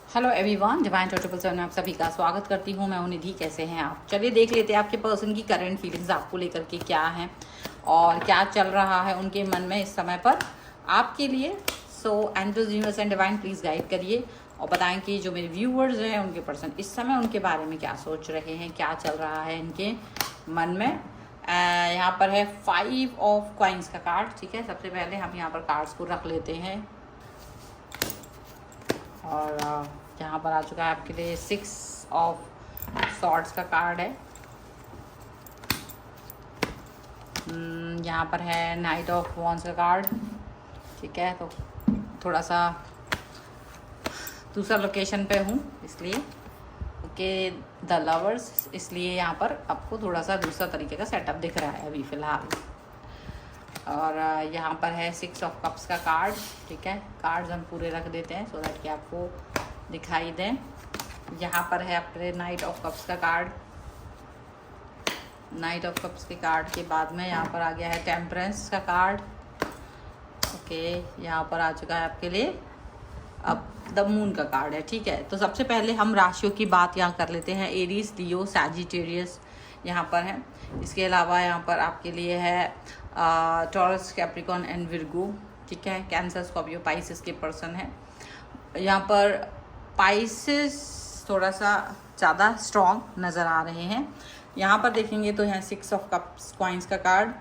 Hello everyone, divine 777 में आप सभी का स्वागत करती हूँ। मैं हूं निधि। कैसे हैं आप? चलिए देख लेते हैं आपके पर्सन की करंट फीलिंग्स आपको लेकर के क्या हैं और क्या चल रहा है उनके मन में इस समय पर आपके लिए। So angels, universe and divine please guide करिए और बताएं कि जो मेरे व्यूअर्स हैं उनके पर्सन इस समय उनके बारे में क्या सोच रहे हैं, क्या चल रहा है इनके मन में। यहाँ पर है 5 ऑफ कॉइन्स का कार्ड। ठीक है, सबसे पहले हम यहाँ पर कार्ड्स को रख लेते हैं और यहाँ पर आ चुका है आपके लिए 6 ऑफ सॉर्ड्स का कार्ड है। यहाँ पर है नाइट ऑफ वॉन्ड्स का कार्ड। ठीक है, तो थोड़ा सा दूसरा लोकेशन पे हूँ इसलिए ओके द लवर्स, इसलिए यहाँ पर आपको थोड़ा सा दूसरा तरीके का सेटअप दिख रहा है अभी फ़िलहाल। और यहाँ पर है 6 ऑफ कप्स का कार्ड। ठीक है, कार्ड्स हम पूरे रख देते हैं सो दैट कि आपको दिखाई दें। यहाँ पर है आपके नाइट ऑफ कप्स का कार्ड। नाइट ऑफ कप्स के कार्ड के बाद में यहाँ पर आ गया है टेम्परेंस का कार्ड। ओके, यहाँ पर आ चुका है आपके लिए अब द मून का कार्ड है। ठीक है, तो सबसे पहले हम राशियों की बात यहाँ कर लेते हैं। एरीज, लियो, सैजिटेरियस यहाँ पर है। इसके अलावा यहाँ पर आपके लिए है टॉरस, कैप्रिकॉर्न एंड विर्गो। ठीक है, कैंसर, स्कॉर्पियो, पाइसेस के पर्सन है। यहाँ पर पाइसेस थोड़ा सा ज़्यादा स्ट्रॉन्ग नज़र आ रहे हैं। यहाँ पर देखेंगे तो यहाँ 6 ऑफ कप्स कॉइन्स का कार्ड,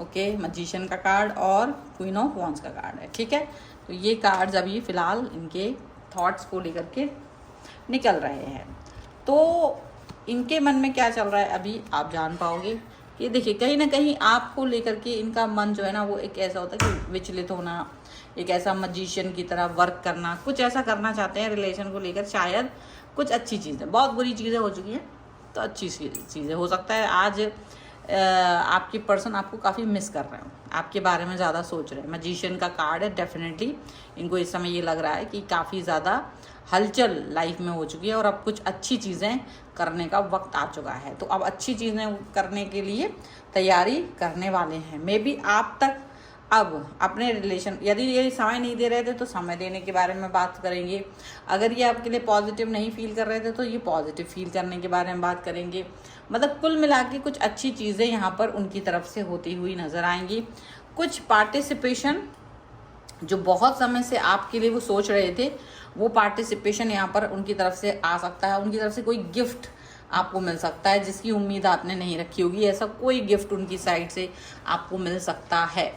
ओके, मैजिशियन का कार्ड और क्वीन ऑफ वॉन्ड्स का कार्ड है। ठीक है, तो ये कार्ड्स अभी फ़िलहाल इनके थॉट्स को लेकर के निकल रहे हैं। तो इनके मन में क्या चल रहा है अभी आप जान पाओगे। ये देखिए, कहीं ना कहीं आपको लेकर के इनका मन जो है ना वो एक ऐसा होता है कि विचलित होना, एक ऐसा मैजिशियन की तरह वर्क करना, कुछ ऐसा करना चाहते हैं रिलेशन को लेकर। शायद कुछ अच्छी चीज़ें, बहुत बुरी चीज़ें हो चुकी हैं तो अच्छी चीज़ें हो सकता है आज आपकी पर्सन आपको काफ़ी मिस कर रहे हो, आपके बारे में ज़्यादा सोच रहे हैं। मैजिशियन का कार्ड है। डेफिनेटली इनको इस समय ये लग रहा है कि काफ़ी ज़्यादा हलचल लाइफ में हो चुकी है और अब कुछ अच्छी चीज़ें करने का वक्त आ चुका है। तो अब अच्छी चीज़ें करने के लिए तैयारी करने वाले हैं। मे बी आप तक अब अपने रिलेशन, यदि ये समय नहीं दे रहे थे तो समय देने के बारे में बात करेंगे। अगर ये आपके लिए पॉजिटिव नहीं फील कर रहे थे तो ये पॉजिटिव फील करने के बारे में बात करेंगे। मतलब कुल मिला के कुछ अच्छी चीज़ें यहाँ पर उनकी तरफ से होती हुई नज़र आएंगी। कुछ पार्टिसिपेशन जो बहुत समय से आपके लिए वो सोच रहे थे, वो पार्टिसिपेशन यहाँ पर उनकी तरफ से आ सकता है। उनकी तरफ से कोई गिफ्ट आपको मिल सकता है जिसकी उम्मीद आपने नहीं रखी होगी। ऐसा कोई गिफ्ट उनकी साइड से आपको मिल सकता है।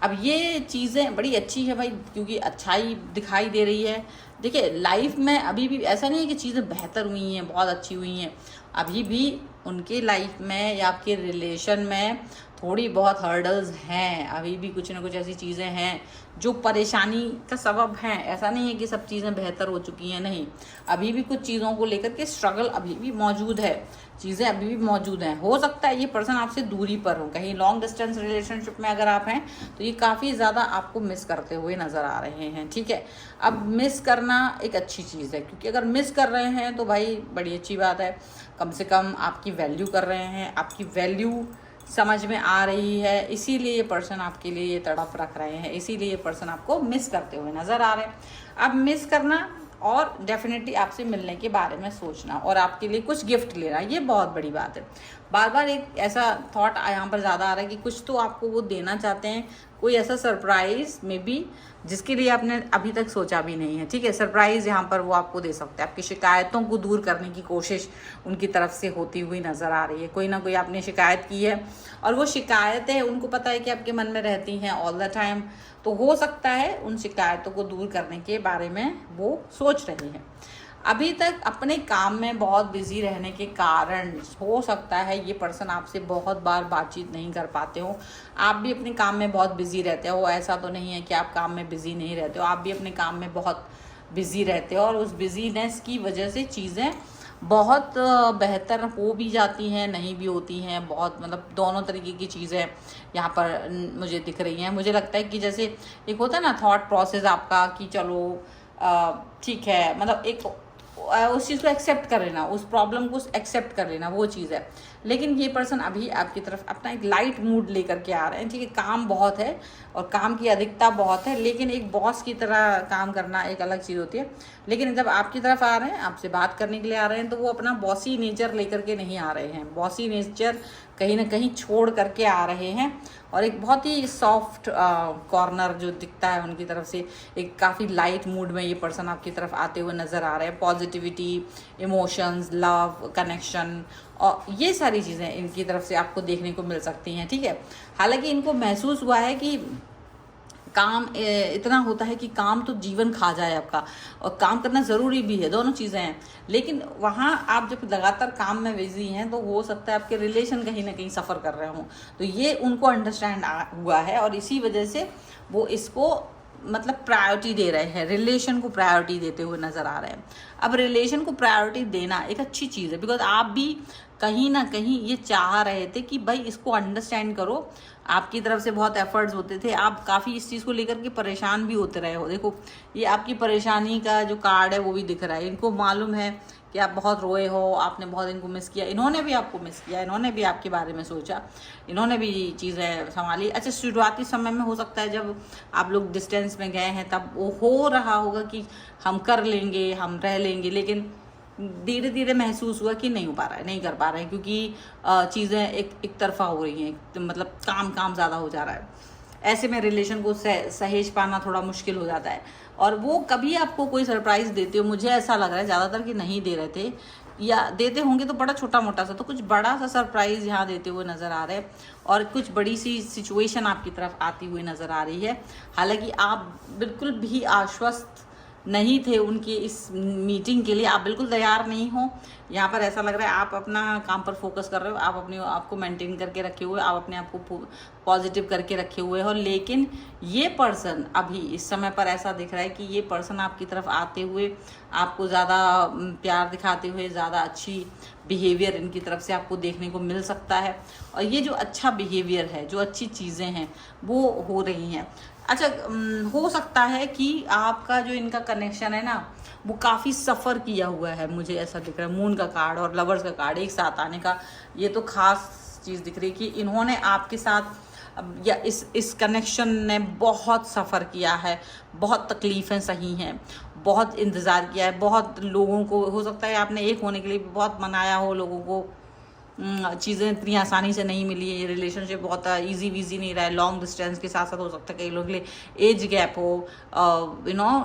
अब ये चीज़ें बड़ी अच्छी है भाई, क्योंकि अच्छाई दिखाई दे रही है। देखिए, लाइफ में अभी भी ऐसा नहीं है कि चीज़ें बेहतर हुई हैं, बहुत अच्छी हुई हैं। अभी भी उनके लाइफ में या आपके रिलेशन में थोड़ी बहुत हर्डल्स हैं। अभी भी कुछ ना कुछ ऐसी चीज़ें हैं जो परेशानी का सबब हैं। ऐसा नहीं है कि सब चीज़ें बेहतर हो चुकी हैं, नहीं। अभी भी कुछ चीज़ों को लेकर के स्ट्रगल अभी भी मौजूद है, चीज़ें अभी भी मौजूद हैं। हो सकता है ये पर्सन आपसे दूरी पर हो, कहीं लॉन्ग डिस्टेंस रिलेशनशिप में अगर आप हैं तो ये काफ़ी ज़्यादा आपको मिस करते हुए नज़र आ रहे हैं। ठीक है, अब मिस करना एक अच्छी चीज़ है, क्योंकि अगर मिस कर रहे हैं तो भाई बड़ी अच्छी बात है। कम से कम आपकी वैल्यू कर रहे हैं, आपकी वैल्यू समझ में आ रही है, इसीलिए ये पर्सन आपके लिए ये तड़प रख रहे हैं, इसीलिए ये पर्सन आपको मिस करते हुए नज़र आ रहे हैं। अब मिस करना और डेफिनेटली आपसे मिलने के बारे में सोचना और आपके लिए कुछ गिफ्ट लेना, ये बहुत बड़ी बात है। बार बार एक ऐसा थॉट यहाँ पर ज़्यादा आ रहा है कि कुछ तो आपको वो देना चाहते हैं, कोई ऐसा सरप्राइज़ मे बी जिसके लिए आपने अभी तक सोचा भी नहीं है। ठीक है, सरप्राइज़ यहाँ पर वो आपको दे सकते हैं। आपकी शिकायतों को दूर करने की कोशिश उनकी तरफ से होती हुई नज़र आ रही है। कोई ना कोई आपने शिकायत की है और वो शिकायतें उनको पता है कि आपके मन में रहती हैं ऑल द टाइम। तो हो सकता है उन शिकायतों को दूर करने के बारे में वो सोच रहे हैं। अभी तक अपने काम में बहुत बिजी रहने के कारण हो सकता है ये पर्सन आपसे बहुत बार बातचीत नहीं कर पाते हो। आप भी अपने काम में बहुत बिजी रहते हो, ऐसा तो नहीं है कि आप काम में बिजी नहीं रहते हो, आप भी अपने काम में बहुत बिजी रहते हो और उस बिजीनेस की वजह से चीज़ें बहुत बेहतर हो भी जाती हैं, नहीं भी होती हैं। बहुत मतलब दोनों तरीके की चीज़ें यहाँ पर मुझे दिख रही हैं। मुझे लगता है कि जैसे एक होता है ना थॉट प्रोसेस आपका कि चलो ठीक है, मतलब एक उस चीज़ को एक्सेप्ट कर लेना, उस प्रॉब्लम को एक्सेप्ट कर लेना, वो चीज़ है। लेकिन ये पर्सन अभी आपकी तरफ अपना एक लाइट मूड लेकर के आ रहे हैं, ठीक है। काम बहुत है और काम की अधिकता बहुत है, लेकिन एक बॉस की तरह काम करना एक अलग चीज़ होती है। लेकिन जब आपकी तरफ आ रहे हैं, आपसे बात करने के लिए आ रहे हैं, तो वो अपना बॉसी नेचर लेकर के नहीं आ रहे हैं। बॉसी नेचर कहीं ना कहीं छोड़ करके आ रहे हैं और एक बहुत ही सॉफ्ट कॉर्नर जो दिखता है उनकी तरफ से, एक काफ़ी लाइट मूड में ये पर्सन आपकी तरफ आते हुए नज़र आ रहे हैं। पॉजिटिविटी, इमोशंस, लव, कनेक्शन और ये सारी चीज़ें इनकी तरफ से आपको देखने को मिल सकती हैं, ठीक है। हालांकि इनको महसूस हुआ है कि काम इतना होता है कि काम तो जीवन खा जाए आपका, और काम करना ज़रूरी भी है, दोनों चीज़ें हैं। लेकिन वहाँ आप जब लगातार काम में बिजी हैं तो हो सकता है आपके रिलेशन कहीं ना कहीं सफ़र कर रहे हों, तो ये उनको अंडरस्टैंड हुआ है और इसी वजह से वो इसको मतलब प्रायोरिटी दे रहे हैं, रिलेशन को प्रायोरिटी देते हुए नज़र आ रहे हैं। अब रिलेशन को प्रायोरिटी देना एक अच्छी चीज़ है, बिकॉज आप भी कहीं ना कहीं ये चाह रहे थे कि भाई इसको अंडरस्टैंड करो। आपकी तरफ से बहुत एफर्ट्स होते थे, आप काफ़ी इस चीज़ को लेकर के परेशान भी होते रहे हो। देखो ये आपकी परेशानी का जो कार्ड है वो भी दिख रहा है। इनको मालूम है कि आप बहुत रोए हो, आपने बहुत इनको मिस किया, इन्होंने भी आपको मिस किया, इन्होंने भी आपके बारे में सोचा, इन्होंने भी चीज़ें संभाली। अच्छा, शुरुआती समय में हो सकता है जब आप लोग डिस्टेंस में गए हैं तब वो हो रहा होगा कि हम कर लेंगे, हम रह लेंगे, लेकिन धीरे धीरे महसूस हुआ कि नहीं हो पा रहा है, नहीं कर पा रहे हैं, क्योंकि चीज़ें एक तरफा हो रही हैं, तो मतलब काम ज़्यादा हो जा रहा है। ऐसे में रिलेशन को सहेज पाना थोड़ा मुश्किल हो जाता है। और वो कभी आपको कोई सरप्राइज़ देते हो, मुझे ऐसा लग रहा है ज़्यादातर कि नहीं दे रहे थे, या देते होंगे तो बड़ा छोटा मोटा सा, तो कुछ बड़ा सा सरप्राइज़ यहाँ देते हुए नज़र आ रहे हैं और कुछ बड़ी सी सिचुएशन आपकी तरफ आती हुई नज़र आ रही है। हालांकि आप बिल्कुल भी आश्वस्त नहीं थे उनकी इस मीटिंग के लिए, आप बिल्कुल तैयार नहीं हो। यहाँ पर ऐसा लग रहा है आप अपना काम पर फोकस कर रहे हो, आप अपने आप को मेंटेन करके रखे हुए, आप अपने आप को पॉजिटिव करके रखे हुए हो। लेकिन ये पर्सन अभी इस समय पर ऐसा दिख रहा है कि ये पर्सन आपकी तरफ आते हुए, आपको ज़्यादा प्यार दिखाते हुए, ज़्यादा अच्छी बिहेवियर इनकी तरफ से आपको देखने को मिल सकता है। और ये जो अच्छा बिहेवियर है, जो अच्छी चीज़ें हैं वो हो रही हैं। अच्छा, हो सकता है कि आपका जो इनका कनेक्शन है ना वो काफ़ी सफ़र किया हुआ है, मुझे ऐसा दिख रहा है। मून का कार्ड और लवर्स का कार्ड एक साथ आने का ये तो खास चीज़ दिख रही है कि इन्होंने आपके साथ या इस कनेक्शन ने बहुत सफ़र किया है, बहुत तकलीफ़ें सही हैं, बहुत इंतज़ार किया है, बहुत लोगों को, हो सकता है आपने एक होने के लिए बहुत मनाया हो लोगों को, चीज़ें इतनी आसानी से नहीं मिली है। ये रिलेशनशिप बहुत इजी वीजी नहीं रहा है, लॉन्ग डिस्टेंस के साथ साथ हो सकता है कई लोगों के लिए एज गैप हो,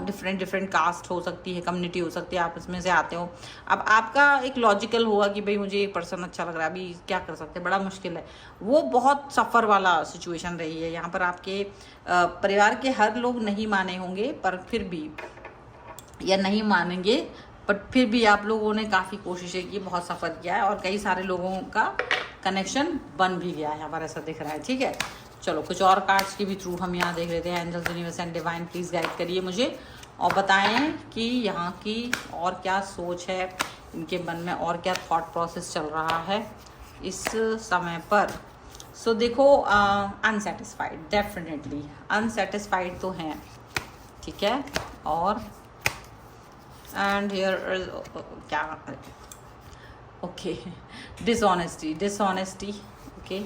डिफरेंट कास्ट हो सकती है, कम्युनिटी हो सकती है, आप इसमें से आते हो। अब आपका एक लॉजिकल होगा कि भाई मुझे एक पर्सन अच्छा लग रहा है, अभी क्या कर सकते हैं, बड़ा मुश्किल है। वो बहुत सफ़र वाला सिचुएशन रही है। यहाँ पर आपके परिवार के हर लोग नहीं माने होंगे, पर फिर भी, या नहीं मानेंगे, बट फिर भी आप लोगों ने काफ़ी कोशिशें की, बहुत सफ़र किया है और कई सारे लोगों का कनेक्शन बन भी गया है, यहाँ पर ऐसा दिख रहा है, ठीक है। चलो कुछ और कार्ड्स के भी थ्रू हम यहाँ देख लेते हैं। Angels, universe and divine please guide करिए मुझे और बताएं कि यहाँ की और क्या सोच है, इनके मन में और क्या थॉट प्रोसेस चल रहा है इस समय पर। सो देखो, अनसेटिस्फाइड, डेफिनेटली अनसेटिस्फाइड तो हैं, ठीक है। और एंड हियर क्या, ओके, डिसऑनेस्टी, ओके,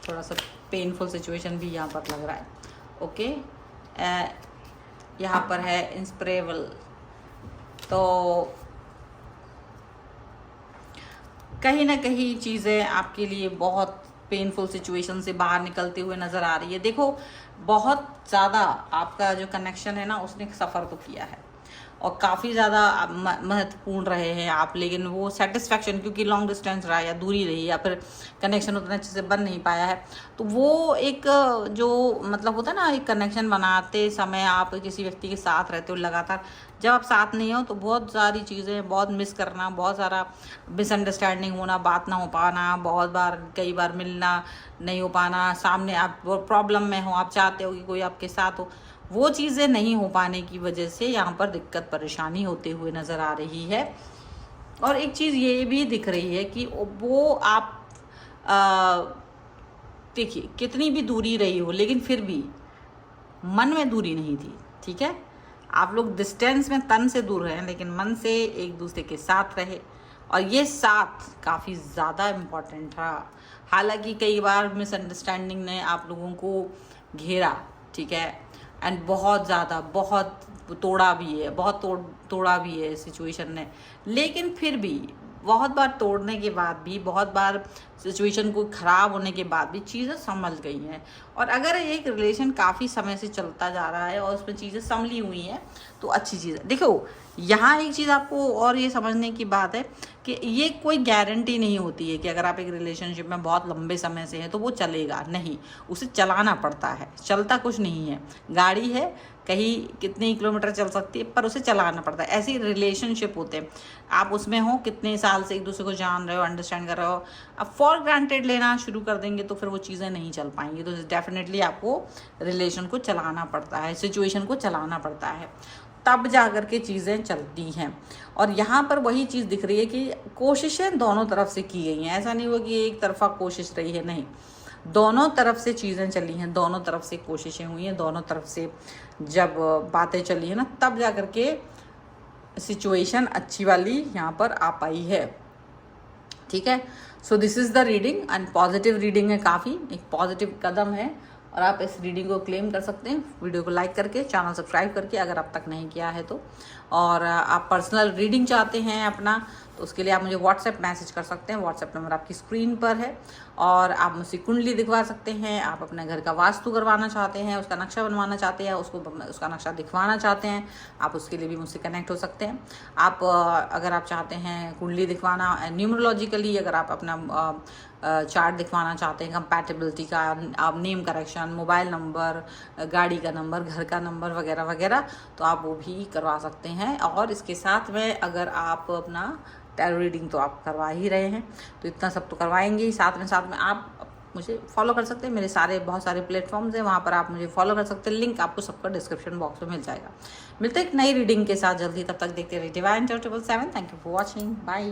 थोड़ा सा पेनफुल सिचुएशन भी यहाँ पर लग रहा है, ओके। यहाँ पर है इंस्पिरेबल, तो कहीं ना कहीं चीज़ें आपके लिए बहुत पेनफुल सिचुएशन से बाहर निकलते हुए नज़र आ रही है। देखो बहुत ज़्यादा आपका जो कनेक्शन है ना उसने सफ़र तो किया है और काफ़ी ज़्यादा महत्वपूर्ण रहे हैं आप, लेकिन वो सेटिस्फैक्शन, क्योंकि लॉन्ग डिस्टेंस रहा या दूरी रही या फिर कनेक्शन उतना अच्छे से बन नहीं पाया है, तो वो एक जो मतलब होता है ना, एक कनेक्शन बनाते समय आप किसी व्यक्ति के साथ रहते हो लगातार, जब आप साथ नहीं हो तो बहुत सारी चीज़ें, बहुत मिस करना, बहुत सारा मिसअंडरस्टैंडिंग होना, बात ना हो पाना, बहुत बार कई बार मिलना नहीं हो पाना, सामने आप प्रॉब्लम में हो, आप चाहते हो कि कोई आपके साथ हो, वो चीज़ें नहीं हो पाने की वजह से यहाँ पर दिक्कत परेशानी होते हुए नज़र आ रही है। और एक चीज़ ये भी दिख रही है कि वो आप देखिए कितनी भी दूरी रही हो, लेकिन फिर भी मन में दूरी नहीं थी, ठीक है। आप लोग डिस्टेंस में तन से दूर रहें लेकिन मन से एक दूसरे के साथ रहे, और ये साथ काफ़ी ज़्यादा इम्पोर्टेंट था। हालांकि कई बार मिसअंडरस्टैंडिंग ने आप लोगों को घेरा, ठीक है, एंड बहुत ज़्यादा, बहुत तोड़ा भी है, बहुत तोड़ा भी है सिचुएशन ने, लेकिन फिर भी बहुत बार तोड़ने के बाद भी, बहुत बार सिचुएशन को ख़राब होने के बाद भी चीज़ें संभल गई हैं। और अगर एक रिलेशन काफ़ी समय से चलता जा रहा है और उसमें चीज़ें संभली हुई हैं तो अच्छी चीज़ है। देखो, यहाँ एक चीज़ आपको और ये समझने की बात है कि ये कोई गारंटी नहीं होती है कि अगर आप एक रिलेशनशिप में बहुत लंबे समय से हैं तो वो चलेगा, नहीं, उसे चलाना पड़ता है। चलता कुछ नहीं है, गाड़ी है, कहीं कितने किलोमीटर चल सकती है, पर उसे चलाना पड़ता है। ऐसे रिलेशनशिप होते हैं, आप उसमें हो, कितने साल से एक दूसरे को जान रहे हो, अंडरस्टैंड कर रहे हो, अब फॉर ग्रांटेड लेना शुरू कर देंगे तो फिर वो चीज़ें नहीं चल पाएंगी। तो डेफिनेटली आपको रिलेशन को चलाना पड़ता है, सिचुएशन को चलाना पड़ता है, तब जा कर के चीज़ें चलती हैं। और यहाँ पर वही चीज़ दिख रही है कि कोशिशें दोनों तरफ से की गई हैं। ऐसा नहीं हुआ कि एक तरफा कोशिश रही है, नहीं, दोनों तरफ से चीज़ें चली हैं, दोनों तरफ से कोशिशें हुई हैं, दोनों तरफ से जब बातें चली हैं ना, तब जा कर के सिचुएशन अच्छी वाली यहाँ पर आ पाई है, ठीक है। So this is the reading, and positive reading है, काफ़ी एक पॉजिटिव कदम है, और आप इस रीडिंग को क्लेम कर सकते हैं वीडियो को लाइक करके, चैनल सब्सक्राइब करके अगर अब तक नहीं किया है तो। और आप पर्सनल रीडिंग चाहते हैं अपना, तो उसके लिए आप मुझे व्हाट्सएप मैसेज कर सकते हैं, व्हाट्सएप नंबर आपकी स्क्रीन पर है। और आप मुझसे कुंडली दिखवा सकते हैं, आप अपने घर का वास्तु करवाना चाहते हैं, उसका नक्शा बनवाना चाहते हैं, उसका नक्शा दिखवाना चाहते हैं, आप उसके लिए भी मुझसे कनेक्ट हो सकते हैं। आप अगर आप चाहते हैं कुंडली दिखवाना न्यूमरोलॉजिकली, अगर आप अपना चार्ट दिखवाना चाहते हैं कंपैटिबिलिटी का, आप नेम करेक्शन, मोबाइल नंबर, गाड़ी का नंबर, घर का नंबर वगैरह वगैरह, तो आप वो भी करवा सकते हैं। और इसके साथ में अगर आप अपना टैरो रीडिंग तो आप करवा ही रहे हैं, तो इतना सब तो करवाएंगे ही, साथ में आप मुझे फॉलो कर सकते हैं। मेरे बहुत सारे प्लेटफॉर्म्स हैं, वहाँ पर आप मुझे फॉलो कर सकते हैं, लिंक आपको सबका डिस्क्रिप्शन बॉक्स में मिल जाएगा। मिलते हैं एक नई रीडिंग के साथ जल्दी, तब तक देखते रहिए divine charitable 7। Thank you for watching, bye.